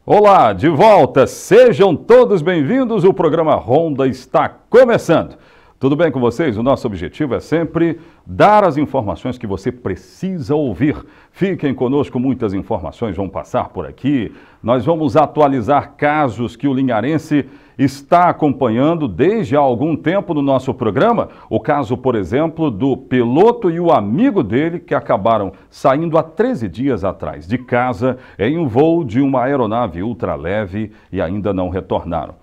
Olá, de volta, sejam todos bem-vindos, o programa Ronda está começando. Tudo bem com vocês? O nosso objetivo é sempre dar as informações que você precisa ouvir. Fiquem conosco, muitas informações vão passar por aqui. Nós vamos atualizar casos que o linharense está acompanhando desde há algum tempo no nosso programa. O caso, por exemplo, do piloto e o amigo dele que acabaram saindo há 13 dias atrás de casa em um voo de uma aeronave ultraleve e ainda não retornaram.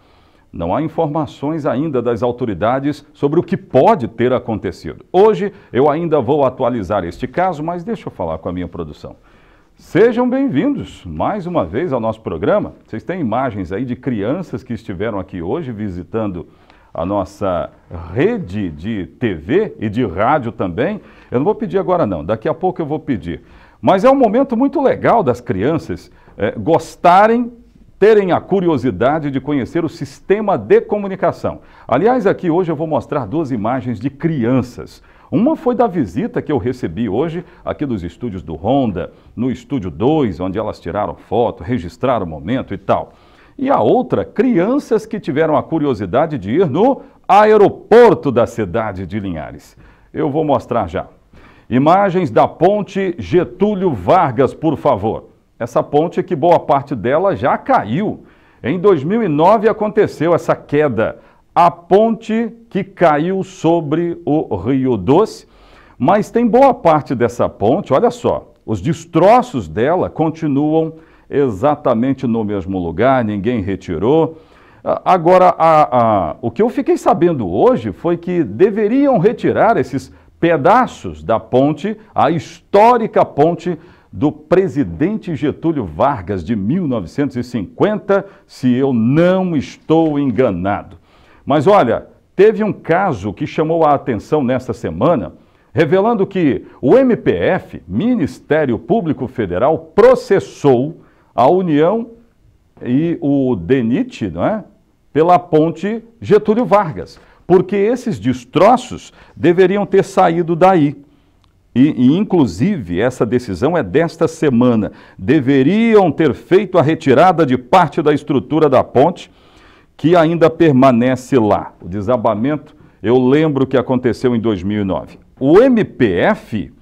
Não há informações ainda das autoridades sobre o que pode ter acontecido. Hoje eu ainda vou atualizar este caso, mas deixa eu falar com a minha produção. Sejam bem-vindos mais uma vez ao nosso programa. Vocês têm imagens aí de crianças que estiveram aqui hoje visitando a nossa rede de TV e de rádio também. Eu não vou pedir agora não, daqui a pouco eu vou pedir. Mas é um momento muito legal das crianças gostarem, terem a curiosidade de conhecer o sistema de comunicação. Aliás, aqui hoje eu vou mostrar duas imagens de crianças. Uma foi da visita que eu recebi hoje aqui dos estúdios do Ronda, no estúdio 2, onde elas tiraram foto, registraram o momento e tal. E a outra, crianças que tiveram a curiosidade de ir no aeroporto da cidade de Linhares. Eu vou mostrar já. Imagens da ponte Getúlio Vargas, por favor. Essa ponte que boa parte dela já caiu. Em 2009 aconteceu essa queda. A ponte que caiu sobre o Rio Doce, mas tem boa parte dessa ponte, olha só, os destroços dela continuam exatamente no mesmo lugar, ninguém retirou. Agora, o que eu fiquei sabendo hoje foi que deveriam retirar esses pedaços da ponte, a histórica ponte do presidente Getúlio Vargas de 1950, se eu não estou enganado. Mas olha, teve um caso que chamou a atenção nesta semana, revelando que o MPF, Ministério Público Federal, processou a União e o DENIT, não é? Pela ponte Getúlio Vargas, porque esses destroços deveriam ter saído daí. E, inclusive, essa decisão é desta semana. Deveriam ter feito a retirada de parte da estrutura da ponte, que ainda permanece lá. O desabamento, eu lembro que aconteceu em 2009. O MPF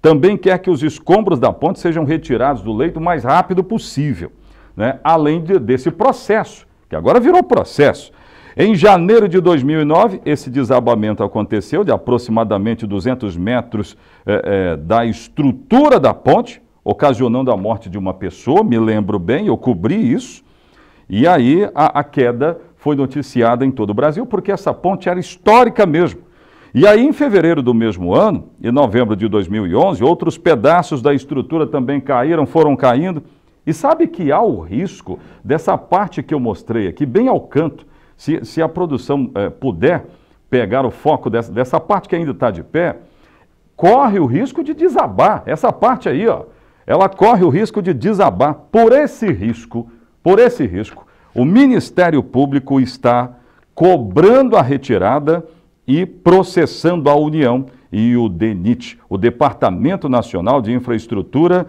também quer que os escombros da ponte sejam retirados do leito o mais rápido possível, né? Além desse processo, que agora virou processo. Em janeiro de 2009, esse desabamento aconteceu de aproximadamente 200 metros da estrutura da ponte, ocasionando a morte de uma pessoa, me lembro bem, eu cobri isso, e aí a queda foi noticiada em todo o Brasil, porque essa ponte era histórica mesmo. E aí, em fevereiro do mesmo ano, em novembro de 2011, outros pedaços da estrutura também caíram, foram caindo, e sabe que há o risco dessa parte que eu mostrei aqui, bem ao canto, se a produção puder pegar o foco dessa parte que ainda está de pé, corre o risco de desabar. Essa parte aí, ó, ela corre o risco de desabar. Por esse risco, o Ministério Público está cobrando a retirada e processando a União e o DENIT, o Departamento Nacional de Infraestrutura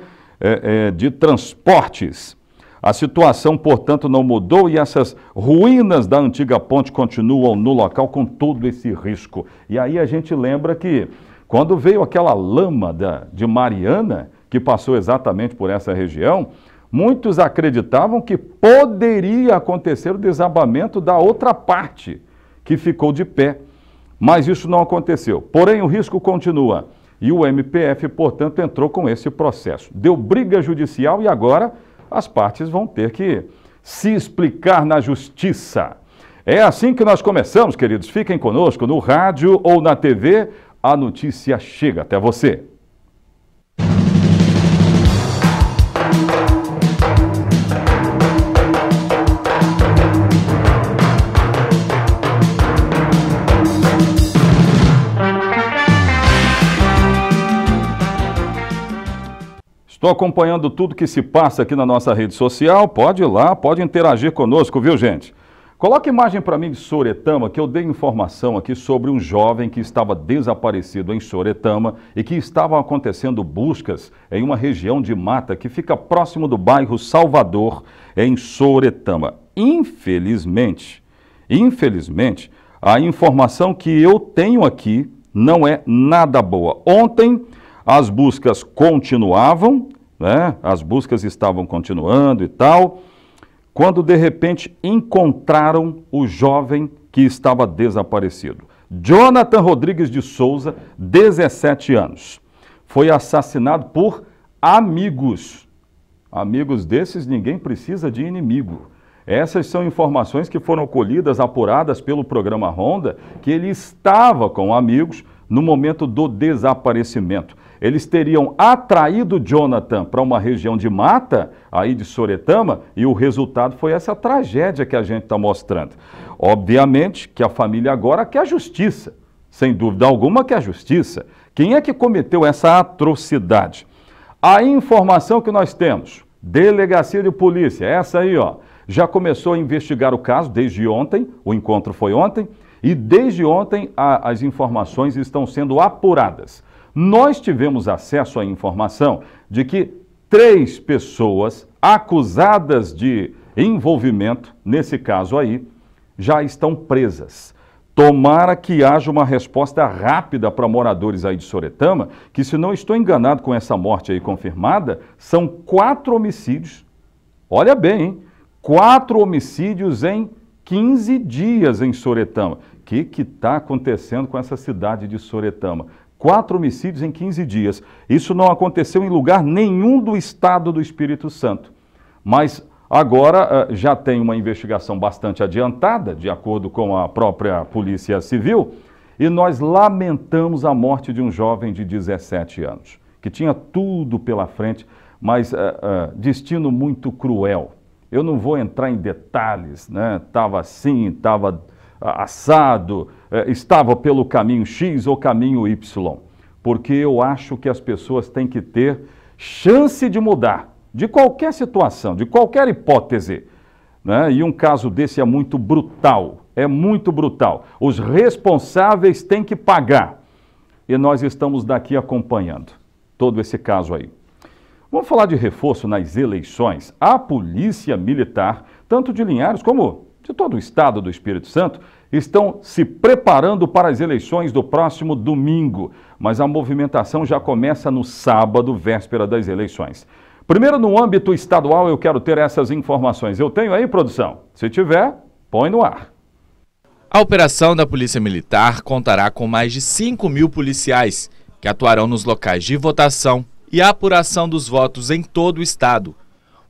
de Transportes. A situação, portanto, não mudou e essas ruínas da antiga ponte continuam no local com todo esse risco. E aí a gente lembra que quando veio aquela lama de Mariana, que passou exatamente por essa região, muitos acreditavam que poderia acontecer o desabamento da outra parte, que ficou de pé. Mas isso não aconteceu. Porém, o risco continua. E o MPF, portanto, entrou com esse processo. Deu briga judicial e agora as partes vão ter que se explicar na justiça. É assim que nós começamos, queridos. Fiquem conosco no rádio ou na TV. A notícia chega até você. Estou acompanhando tudo que se passa aqui na nossa rede social. Pode ir lá, pode interagir conosco, viu, gente? Coloca imagem para mim de Soretama, que eu dei informação aqui sobre um jovem que estava desaparecido em Soretama e que estavam acontecendo buscas em uma região de mata que fica próximo do bairro Salvador, em Soretama. Infelizmente, a informação que eu tenho aqui não é nada boa. Ontem as buscas continuavam, né? As buscas estavam continuando e tal, quando de repente encontraram o jovem que estava desaparecido. Jonathan Rodrigues de Souza, 17 anos. Foi assassinado por amigos. Amigos desses, ninguém precisa de inimigo. Essas são informações que foram colhidas, apuradas pelo programa Ronda, que ele estava com amigos no momento do desaparecimento. Eles teriam atraído Jonathan para uma região de mata, aí de Soretama, e o resultado foi essa tragédia que a gente está mostrando. Obviamente que a família agora quer justiça, sem dúvida alguma quer justiça. Quem é que cometeu essa atrocidade? A informação que nós temos, Delegacia de Polícia, essa aí, ó, já começou a investigar o caso desde ontem, o encontro foi ontem, e desde ontem as informações estão sendo apuradas. Nós tivemos acesso à informação de que 3 pessoas acusadas de envolvimento, nesse caso aí, já estão presas. Tomara que haja uma resposta rápida para moradores aí de Soretama, que, se não estou enganado com essa morte aí confirmada, são 4 homicídios. Olha bem, hein? 4 homicídios em 15 dias em Soretama. O que está acontecendo com essa cidade de Soretama? 4 homicídios em 15 dias. Isso não aconteceu em lugar nenhum do estado do Espírito Santo. Mas agora já tem uma investigação bastante adiantada, de acordo com a própria Polícia Civil, e nós lamentamos a morte de um jovem de 17 anos, que tinha tudo pela frente, mas destino muito cruel. Eu não vou entrar em detalhes, né? Estava assim, estava assado, estava pelo caminho X ou caminho Y, porque eu acho que as pessoas têm que ter chance de mudar, de qualquer situação, de qualquer hipótese, né? E um caso desse é muito brutal, Os responsáveis têm que pagar, e nós estamos daqui acompanhando todo esse caso aí. Vamos falar de reforço nas eleições. A Polícia Militar, tanto de Linhares como de todo o estado do Espírito Santo, estão se preparando para as eleições do próximo domingo. Mas a movimentação já começa no sábado, véspera das eleições. Primeiro, no âmbito estadual, eu quero ter essas informações. Eu tenho aí, produção? Se tiver, põe no ar. A operação da Polícia Militar contará com mais de 5.000 policiais, que atuarão nos locais de votação e a apuração dos votos em todo o estado.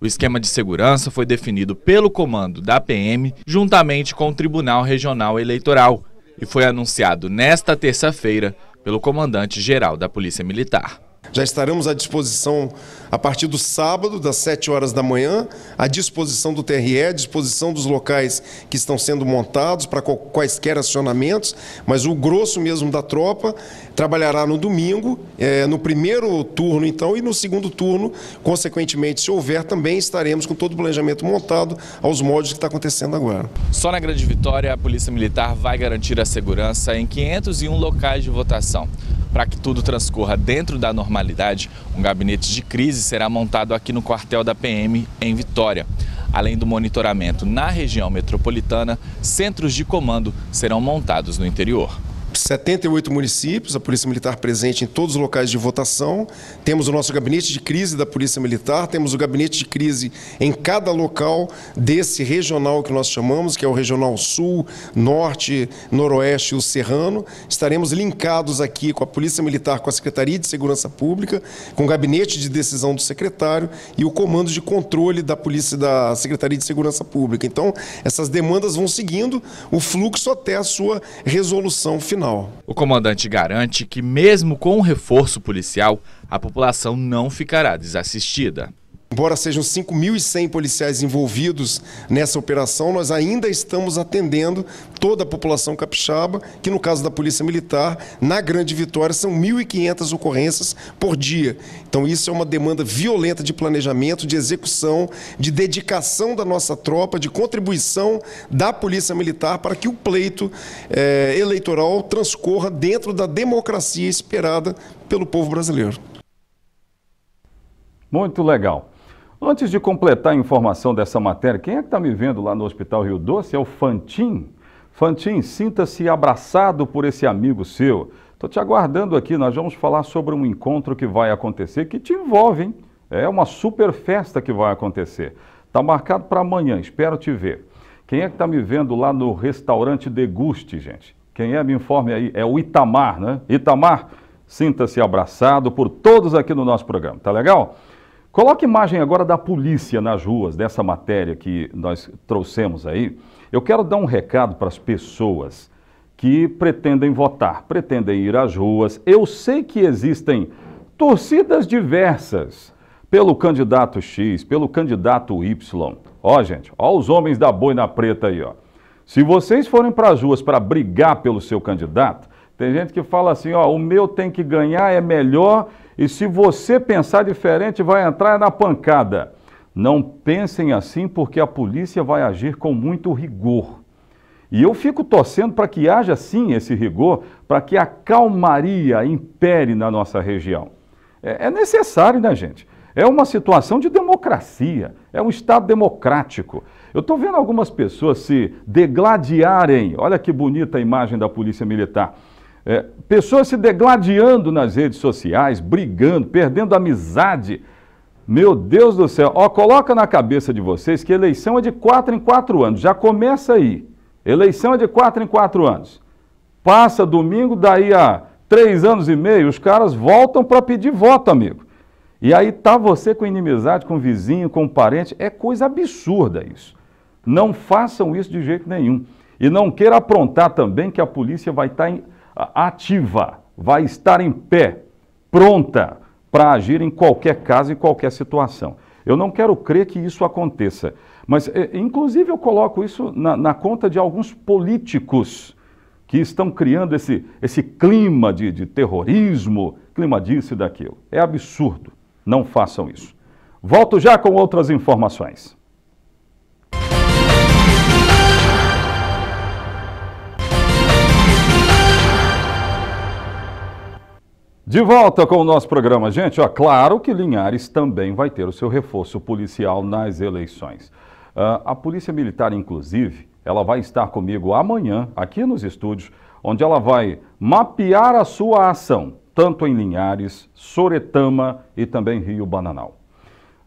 O esquema de segurança foi definido pelo comando da PM, juntamente com o Tribunal Regional Eleitoral, e foi anunciado nesta terça-feira pelo comandante-geral da Polícia Militar. Já estaremos à disposição a partir do sábado, das 7 horas da manhã, à disposição do TRE, à disposição dos locais que estão sendo montados para quaisquer acionamentos, mas o grosso mesmo da tropa trabalhará no domingo, no primeiro turno então, e no segundo turno, consequentemente, se houver, também estaremos com todo o planejamento montado aos moldes que está acontecendo agora. Só na Grande Vitória, a Polícia Militar vai garantir a segurança em 501 locais de votação. Para que tudo transcorra dentro da normalidade, um gabinete de crise será montado aqui no quartel da PM em Vitória. Além do monitoramento na região metropolitana, centros de comando serão montados no interior. 78 municípios, a Polícia Militar presente em todos os locais de votação. Temos o nosso gabinete de crise da Polícia Militar, temos o gabinete de crise em cada local desse regional que nós chamamos, que é o Regional Sul, Norte, Noroeste e o Serrano. Estaremos linkados aqui com a Polícia Militar, com a Secretaria de Segurança Pública, com o gabinete de decisão do secretário e o comando de controle da Polícia da Secretaria de Segurança Pública. Então, essas demandas vão seguindo o fluxo até a sua resolução final. O comandante garante que, mesmo com o reforço policial, a população não ficará desassistida. Embora sejam 5.100 policiais envolvidos nessa operação, nós ainda estamos atendendo toda a população capixaba, que no caso da Polícia Militar, na Grande Vitória, são 1.500 ocorrências por dia. Então isso é uma demanda violenta de planejamento, de execução, de dedicação da nossa tropa, de contribuição da Polícia Militar para que o pleito eleitoral transcorra dentro da democracia esperada pelo povo brasileiro. Muito legal. Antes de completar a informação dessa matéria, quem é que está me vendo lá no Hospital Rio Doce? É o Fantin. Fantin, sinta-se abraçado por esse amigo seu. Estou te aguardando aqui, nós vamos falar sobre um encontro que vai acontecer, que te envolve, hein? É uma super festa que vai acontecer. Está marcado para amanhã, espero te ver. Quem é que está me vendo lá no restaurante Deguste, gente? Quem é, me informe aí, é o Itamar, né? Itamar, sinta-se abraçado por todos aqui no nosso programa, tá legal? Coloque imagem agora da polícia nas ruas, dessa matéria que nós trouxemos aí. Eu quero dar um recado para as pessoas que pretendem votar, pretendem ir às ruas. Eu sei que existem torcidas diversas pelo candidato X, pelo candidato Y. Ó, gente, ó os homens da boina preta aí, ó. Se vocês forem para as ruas para brigar pelo seu candidato, tem gente que fala assim, ó, o meu tem que ganhar, é melhor, e se você pensar diferente, vai entrar na pancada. Não pensem assim, porque a polícia vai agir com muito rigor. E eu fico torcendo para que haja sim esse rigor, para que a calmaria impere na nossa região. É necessário, né, gente? É uma situação de democracia, é um Estado democrático. Eu estou vendo algumas pessoas se degladiarem, olha que bonita a imagem da Polícia Militar. Pessoas se degladiando nas redes sociais, brigando, perdendo amizade. Meu Deus do céu, ó, coloca na cabeça de vocês que eleição é de 4 em 4 anos, já começa aí. Eleição é de 4 em 4 anos. Passa domingo, daí a 3 anos e meio, os caras voltam para pedir voto, amigo. E aí tá você com inimizade com o vizinho, com o parente, é coisa absurda isso. Não façam isso de jeito nenhum. E não queira aprontar também que a polícia vai estar ativa, vai estar em pé, pronta para agir em qualquer caso, em qualquer situação. Eu não quero crer que isso aconteça, mas inclusive eu coloco isso na conta de alguns políticos que estão criando esse clima de terrorismo, clima disso e daquilo. É absurdo, não façam isso. Volto já com outras informações. De volta com o nosso programa, gente. Ó, claro que Linhares também vai ter o seu reforço policial nas eleições. A Polícia Militar, inclusive, ela vai estar comigo amanhã, aqui nos estúdios, onde ela vai mapear a sua ação, tanto em Linhares, Soretama e também Rio Bananal.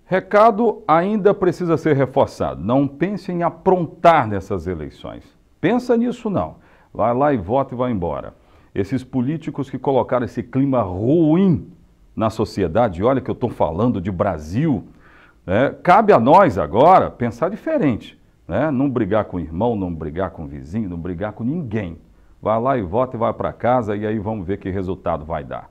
Recado ainda precisa ser reforçado. Não pense em aprontar nessas eleições. Pensa nisso não. Vai lá e vota e vai embora. Esses políticos que colocaram esse clima ruim na sociedade, olha que eu estou falando de Brasil, né? Cabe a nós agora pensar diferente, né? Não brigar com o irmão, não brigar com o vizinho, não brigar com ninguém. Vai lá e vota e vai para casa e aí vamos ver que resultado vai dar.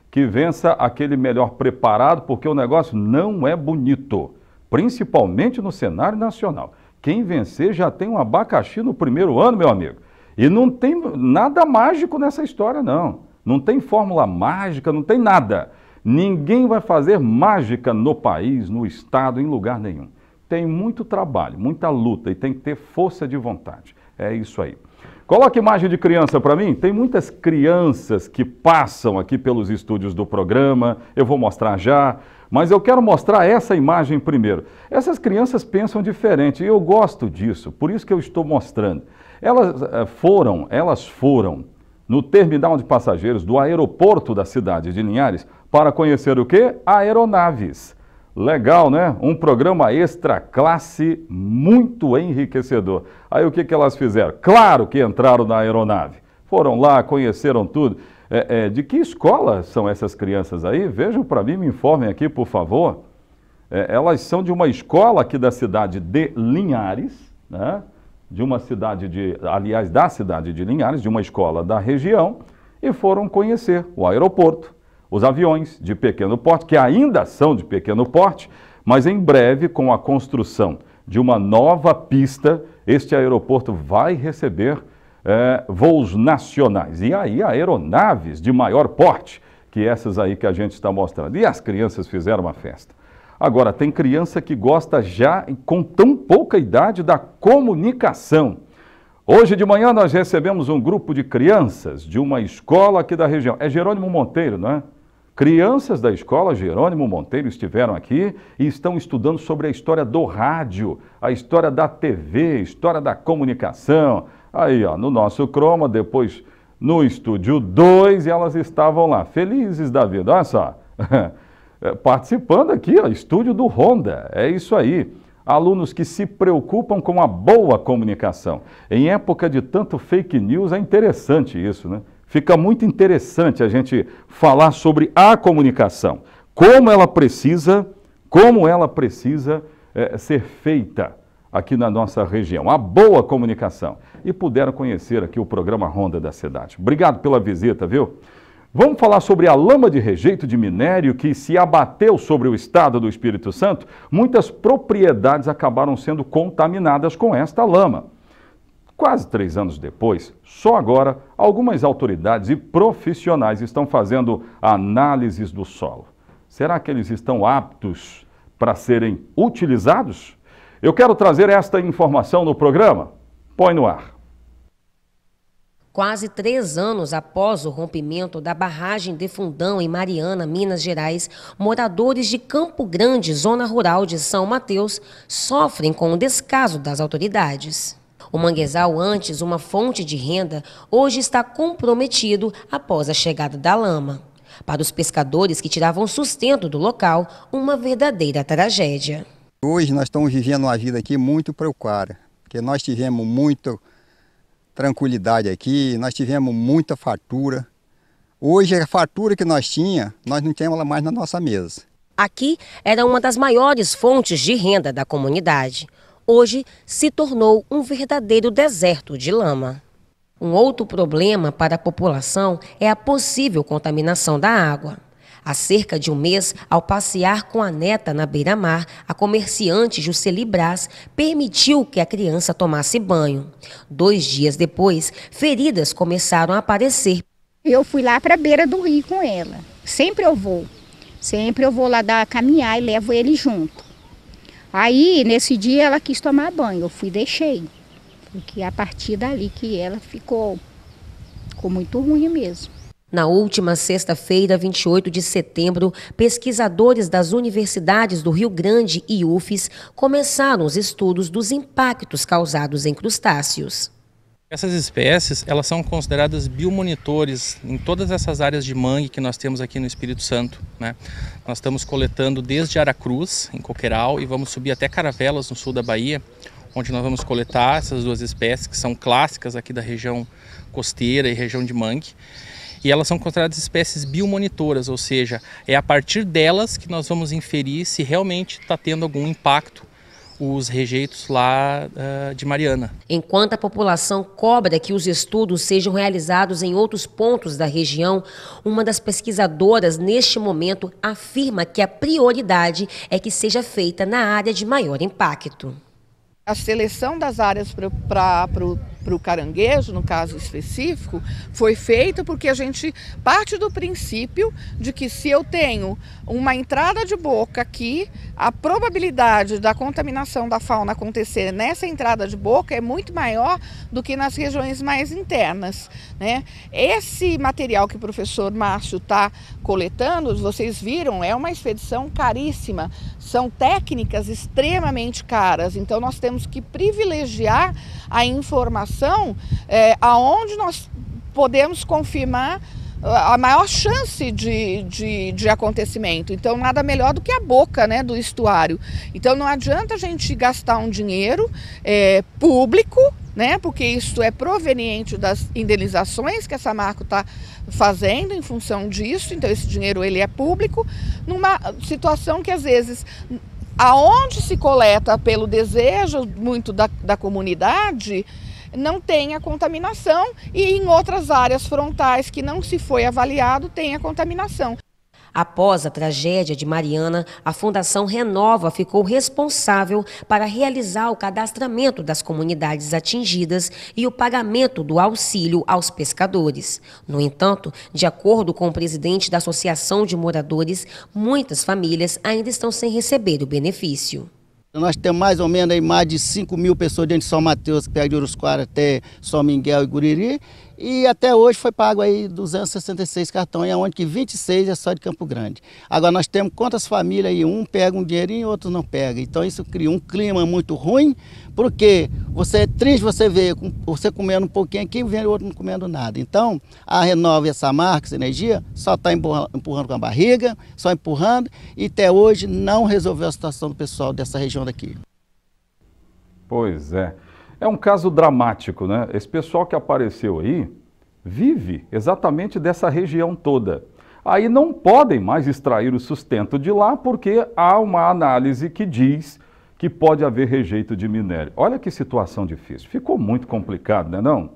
Que vença aquele melhor preparado, porque o negócio não é bonito, principalmente no cenário nacional. Quem vencer já tem um abacaxi no primeiro ano, meu amigo. E não tem nada mágico nessa história, não. Não tem fórmula mágica, não tem nada. Ninguém vai fazer mágica no país, no estado, em lugar nenhum. Tem muito trabalho, muita luta e tem que ter força de vontade. É isso aí. Coloque imagem de criança para mim. Tem muitas crianças que passam aqui pelos estúdios do programa. Eu vou mostrar já, mas eu quero mostrar essa imagem primeiro. Essas crianças pensam diferente e eu gosto disso, por isso que eu estou mostrando. Elas foram no terminal de passageiros do aeroporto da cidade de Linhares para conhecer o quê? Aeronaves. Legal, né? Um programa extra classe muito enriquecedor. Aí o que elas fizeram? Claro que entraram na aeronave. Foram lá, conheceram tudo. De que escola são essas crianças aí? Vejam para mim, me informem aqui, por favor. Elas são de uma escola aqui da cidade de Linhares, né? Aliás, da cidade de Linhares, de uma escola da região, e foram conhecer o aeroporto, os aviões de pequeno porte, que ainda são de pequeno porte, Mas em breve, com a construção de uma nova pista, este aeroporto vai receber voos nacionais. E aí aeronaves de maior porte, que essas aí que a gente está mostrando. E as crianças fizeram uma festa. Agora, tem criança que gosta já, com tão pouca idade, da comunicação. Hoje de manhã nós recebemos um grupo de crianças de uma escola aqui da região. É Jerônimo Monteiro, não é? Crianças da escola Jerônimo Monteiro estiveram aqui e estão estudando sobre a história do rádio, a história da TV, a história da comunicação. Aí, ó, no nosso Croma, depois no Estúdio 2, e elas estavam lá, felizes da vida. Olha só, participando aqui, ó, Estúdio do Honda, é isso aí. Alunos que se preocupam com a boa comunicação. Em época de tanto fake news, é interessante isso, né? Fica muito interessante a gente falar sobre a comunicação, como ela precisa ser feita aqui na nossa região, a boa comunicação. E puderam conhecer aqui o programa Ronda da Cidade. Obrigado pela visita, viu? Vamos falar sobre a lama de rejeito de minério que se abateu sobre o estado do Espírito Santo. Muitas propriedades acabaram sendo contaminadas com esta lama. Quase 3 anos depois, só agora, algumas autoridades e profissionais estão fazendo análises do solo. Será que eles estão aptos para serem utilizados? Eu quero trazer esta informação no programa. Põe no ar. Quase 3 anos após o rompimento da barragem de Fundão em Mariana, Minas Gerais, moradores de Campo Grande, zona rural de São Mateus, sofrem com o descaso das autoridades. O manguezal, antes uma fonte de renda, hoje está comprometido após a chegada da lama. Para os pescadores que tiravam sustento do local, uma verdadeira tragédia. Hoje nós estamos vivendo uma vida aqui muito preocupada, porque nós tivemos muita tranquilidade aqui, nós tivemos muita fartura. Hoje a fartura que nós não temos ela mais na nossa mesa. Aqui era uma das maiores fontes de renda da comunidade. Hoje se tornou um verdadeiro deserto de lama. Um outro problema para a população é a possível contaminação da água. Há cerca de um mês, ao passear com a neta na beira-mar, a comerciante Jusceli Brás permitiu que a criança tomasse banho. 2 dias depois, feridas começaram a aparecer. Eu fui lá para a beira do rio com ela. Sempre eu vou lá caminhar e levo ele junto. Aí, nesse dia, ela quis tomar banho, eu fui e deixei. Porque a partir dali que ela ficou muito ruim mesmo. Na última sexta-feira, 28 de setembro, pesquisadores das universidades do Rio Grande e UFES começaram os estudos dos impactos causados em crustáceos. Essas espécies, elas são consideradas biomonitores em todas essas áreas de mangue que nós temos aqui no Espírito Santo, né? Nós estamos coletando desde Aracruz, em Coqueiral, e vamos subir até Caravelas, no sul da Bahia, onde nós vamos coletar essas 2 espécies que são clássicas aqui da região costeira e região de mangue. E elas são consideradas espécies biomonitoras, ou seja, é a partir delas que nós vamos inferir se realmente está tendo algum impacto os rejeitos lá de Mariana. Enquanto a população cobra que os estudos sejam realizados em outros pontos da região, uma das pesquisadoras neste momento afirma que a prioridade é que seja feita na área de maior impacto. A seleção das áreas para o caranguejo, no caso específico, foi feita porque a gente parte do princípio de que se eu tenho uma entrada de boca aqui, a probabilidade da contaminação da fauna acontecer nessa entrada de boca é muito maior do que nas regiões mais internas, né? Esse material que o professor Márcio está coletando, vocês viram, é uma expedição caríssima, são técnicas extremamente caras, então nós temos que privilegiar a informação aonde nós podemos confirmar a maior chance de acontecimento. Então nada melhor do que a boca, né, do estuário. Então não adianta a gente gastar um dinheiro público, né, porque isso é proveniente das indenizações que a Samarco está fazendo em função disso, então esse dinheiro ele é público, numa situação que às vezes aonde se coleta pelo desejo muito da comunidade, não tem a contaminação e em outras áreas frontais que não se foi avaliado tem a contaminação. Após a tragédia de Mariana, a Fundação Renova ficou responsável para realizar o cadastramento das comunidades atingidas e o pagamento do auxílio aos pescadores. No entanto, de acordo com o presidente da Associação de Moradores, muitas famílias ainda estão sem receber o benefício. Nós temos mais ou menos aí mais de 5 mil pessoas dentro de São Mateus, que pega de Urusquara até São Miguel e Guriri, e até hoje foi pago aí 266 cartões, onde que 26 é só de Campo Grande. Agora nós temos quantas famílias aí, um pega um dinheirinho e outros não pega. Então isso cria um clima muito ruim, porque você é triste você ver você comendo um pouquinho aqui e vendo o outro não comendo nada. Então a Renova e essa marca, essa energia, só está empurrando com a barriga, só empurrando, e até hoje não resolveu a situação do pessoal dessa região daqui. Pois é. É um caso dramático, né? Esse pessoal que apareceu aí vive exatamente dessa região toda. Aí não podem mais extrair o sustento de lá porque há uma análise que diz que pode haver rejeito de minério. Olha que situação difícil. Ficou muito complicado, né não?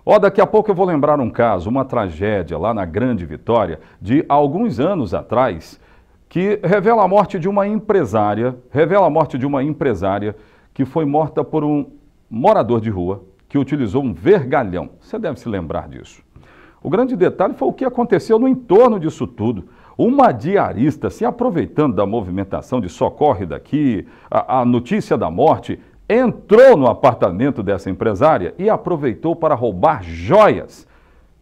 Ó, daqui a pouco eu vou lembrar um caso, uma tragédia lá na Grande Vitória, de alguns anos atrás, que revela a morte de uma empresária, que foi morta por um morador de rua que utilizou um vergalhão. Você deve se lembrar disso. O grande detalhe foi o que aconteceu no entorno disso tudo. Uma diarista, se aproveitando da movimentação de socorre daqui, a notícia da morte, entrou no apartamento dessa empresária e aproveitou para roubar joias.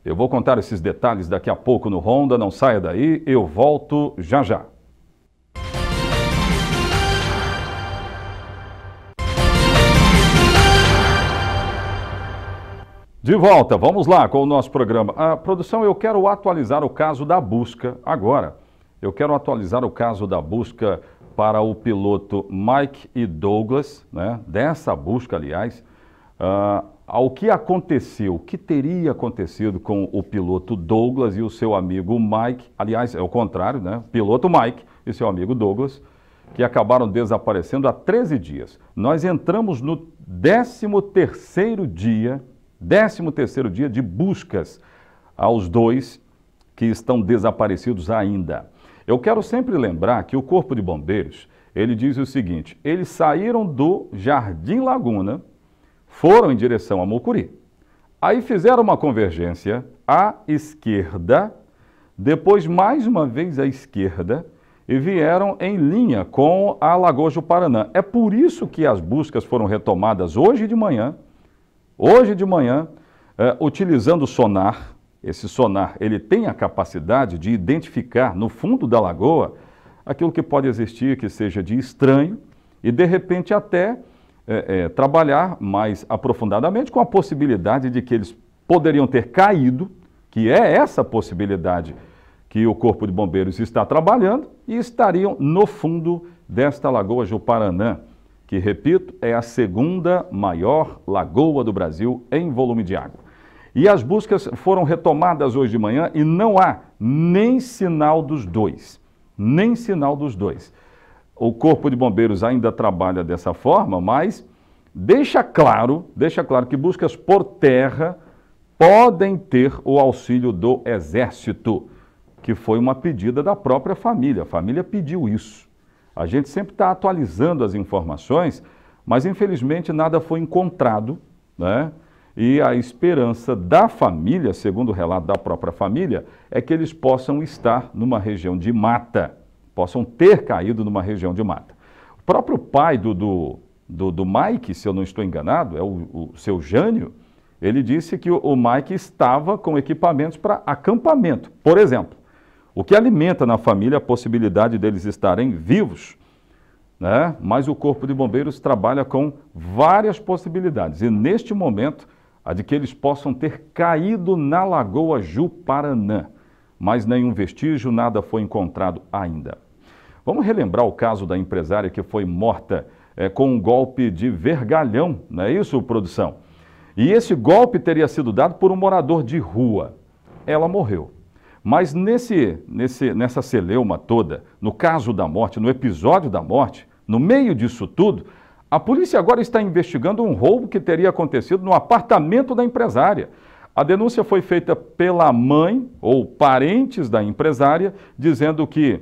Eu vou contar esses detalhes daqui a pouco no Ronda, não saia daí, eu volto já já. De volta, vamos lá com o nosso programa. Produção, eu quero atualizar o caso da busca agora. Eu quero atualizar o caso da busca para o piloto Mike e Douglas, né? Dessa busca, aliás, ao que aconteceu, o que teria acontecido com o piloto Douglas e o seu amigo Mike, aliás, é o contrário, né? Piloto Mike e seu amigo Douglas, que acabaram desaparecendo há 13 dias. Nós entramos no 13º dia de buscas aos dois que estão desaparecidos ainda. Eu quero sempre lembrar que o Corpo de Bombeiros, ele diz o seguinte: eles saíram do Jardim Laguna, foram em direção a Mucuri, aí fizeram uma convergência à esquerda, depois mais uma vez à esquerda e vieram em linha com a Lagoa Juparanã. É por isso que as buscas foram retomadas hoje de manhã, utilizando o sonar. Esse sonar, ele tem a capacidade de identificar no fundo da lagoa aquilo que pode existir, que seja de estranho, e de repente até trabalhar mais aprofundadamente com a possibilidade de que eles poderiam ter caído, que é essa possibilidade que o Corpo de Bombeiros está trabalhando, e estariam no fundo desta Lagoa Juparanã, que, repito, é a segunda maior lagoa do Brasil em volume de água. E as buscas foram retomadas hoje de manhã e não há nem sinal dos dois. Nem sinal dos dois. O Corpo de Bombeiros ainda trabalha dessa forma, mas deixa claro que buscas por terra podem ter o auxílio do Exército, que foi uma pedida da própria família. A família pediu isso. A gente sempre está atualizando as informações, mas infelizmente nada foi encontrado, né? E a esperança da família, segundo o relato da própria família, é que eles possam estar numa região de mata, possam ter caído numa região de mata. O próprio pai do Mike, se eu não estou enganado, é o seu Jânio, ele disse que o Mike estava com equipamentos para acampamento, por exemplo, o que alimenta na família a possibilidade deles estarem vivos, né? Mas o Corpo de Bombeiros trabalha com várias possibilidades e neste momento a de que eles possam ter caído na Lagoa Juparanã, mas nenhum vestígio, nada foi encontrado ainda. Vamos relembrar o caso da empresária que foi morta com um golpe de vergalhão, não é isso, produção? E esse golpe teria sido dado por um morador de rua. Ela morreu. Mas nessa celeuma toda, no caso da morte, no episódio da morte, no meio disso tudo, a polícia agora está investigando um roubo que teria acontecido no apartamento da empresária. A denúncia foi feita pela mãe ou parentes da empresária, dizendo que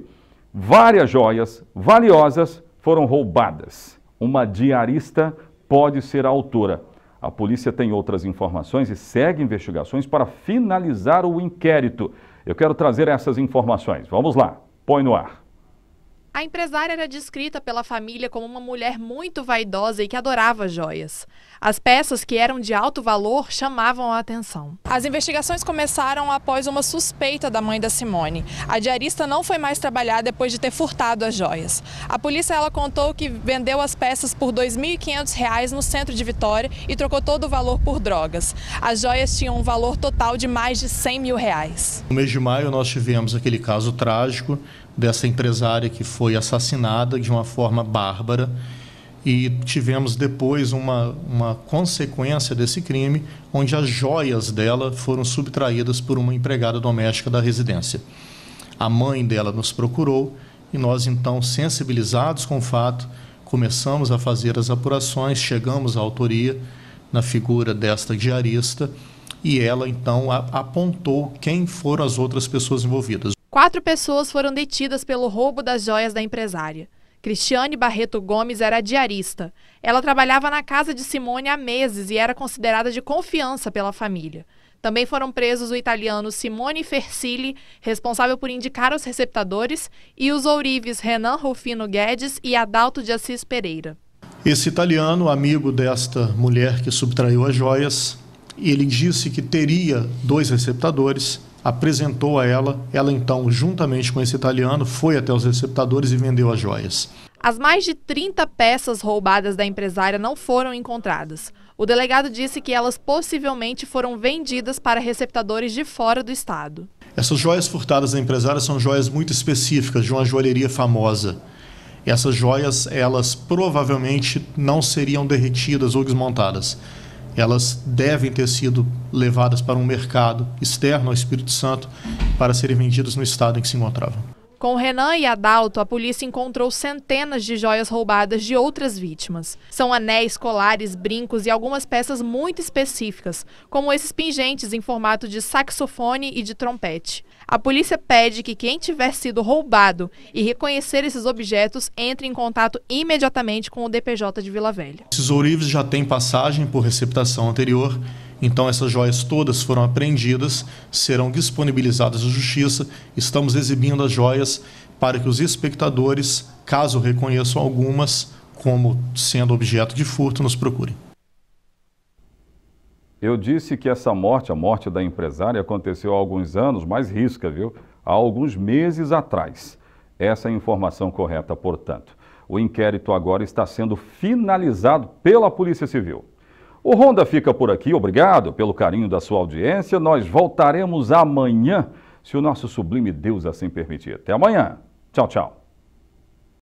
várias joias valiosas foram roubadas. Uma diarista pode ser a autora. A polícia tem outras informações e segue investigações para finalizar o inquérito. Eu quero trazer essas informações. Vamos lá, põe no ar. A empresária era descrita pela família como uma mulher muito vaidosa e que adorava joias. As peças, que eram de alto valor, chamavam a atenção. As investigações começaram após uma suspeita da mãe da Simone. A diarista não foi mais trabalhar depois de ter furtado as joias. A polícia contou que vendeu as peças por R$ 2.500 no centro de Vitória e trocou todo o valor por drogas. As joias tinham um valor total de mais de R$ 100 mil. No mês de maio nós tivemos aquele caso trágico dessa empresária que foi assassinada de uma forma bárbara e tivemos depois uma consequência desse crime, onde as joias dela foram subtraídas por uma empregada doméstica da residência. A mãe dela nos procurou e nós então, sensibilizados com o fato, começamos a fazer as apurações, chegamos à autoria na figura desta diarista e ela então apontou quem foram as outras pessoas envolvidas. 4 pessoas foram detidas pelo roubo das joias da empresária. Cristiane Barreto Gomes era a diarista. Ela trabalhava na casa de Simone há meses e era considerada de confiança pela família. Também foram presos o italiano Simone Fersili, responsável por indicar os receptadores, e os ourives Renan Rufino Guedes e Adalto de Assis Pereira. Esse italiano, amigo desta mulher que subtraiu as joias, ele disse que teria 2 receptadores, apresentou a ela então, juntamente com esse italiano, foi até os receptadores e vendeu as joias. As mais de 30 peças roubadas da empresária não foram encontradas. O delegado disse que elas possivelmente foram vendidas para receptadores de fora do estado. Essas joias furtadas da empresária são joias muito específicas, de uma joalheria famosa. Essas joias, elas provavelmente não seriam derretidas ou desmontadas. Elas devem ter sido levadas para um mercado externo ao Espírito Santo para serem vendidas no estado em que se encontravam. Com Renan e Adalto, a polícia encontrou centenas de joias roubadas de outras vítimas. São anéis, colares, brincos e algumas peças muito específicas, como esses pingentes em formato de saxofone e de trompete. A polícia pede que quem tiver sido roubado e reconhecer esses objetos entre em contato imediatamente com o DPJ de Vila Velha. Esses ourives já têm passagem por receptação anterior, então essas joias todas foram apreendidas, serão disponibilizadas à Justiça. Estamos exibindo as joias para que os espectadores, caso reconheçam algumas como sendo objeto de furto, nos procurem. Eu disse que essa morte, a morte da empresária, aconteceu há alguns anos, mas risca, viu? Há alguns meses atrás. Essa é a informação correta, portanto. O inquérito agora está sendo finalizado pela Polícia Civil. O Ronda fica por aqui, obrigado pelo carinho da sua audiência. Nós voltaremos amanhã, se o nosso sublime Deus assim permitir. Até amanhã. Tchau, tchau.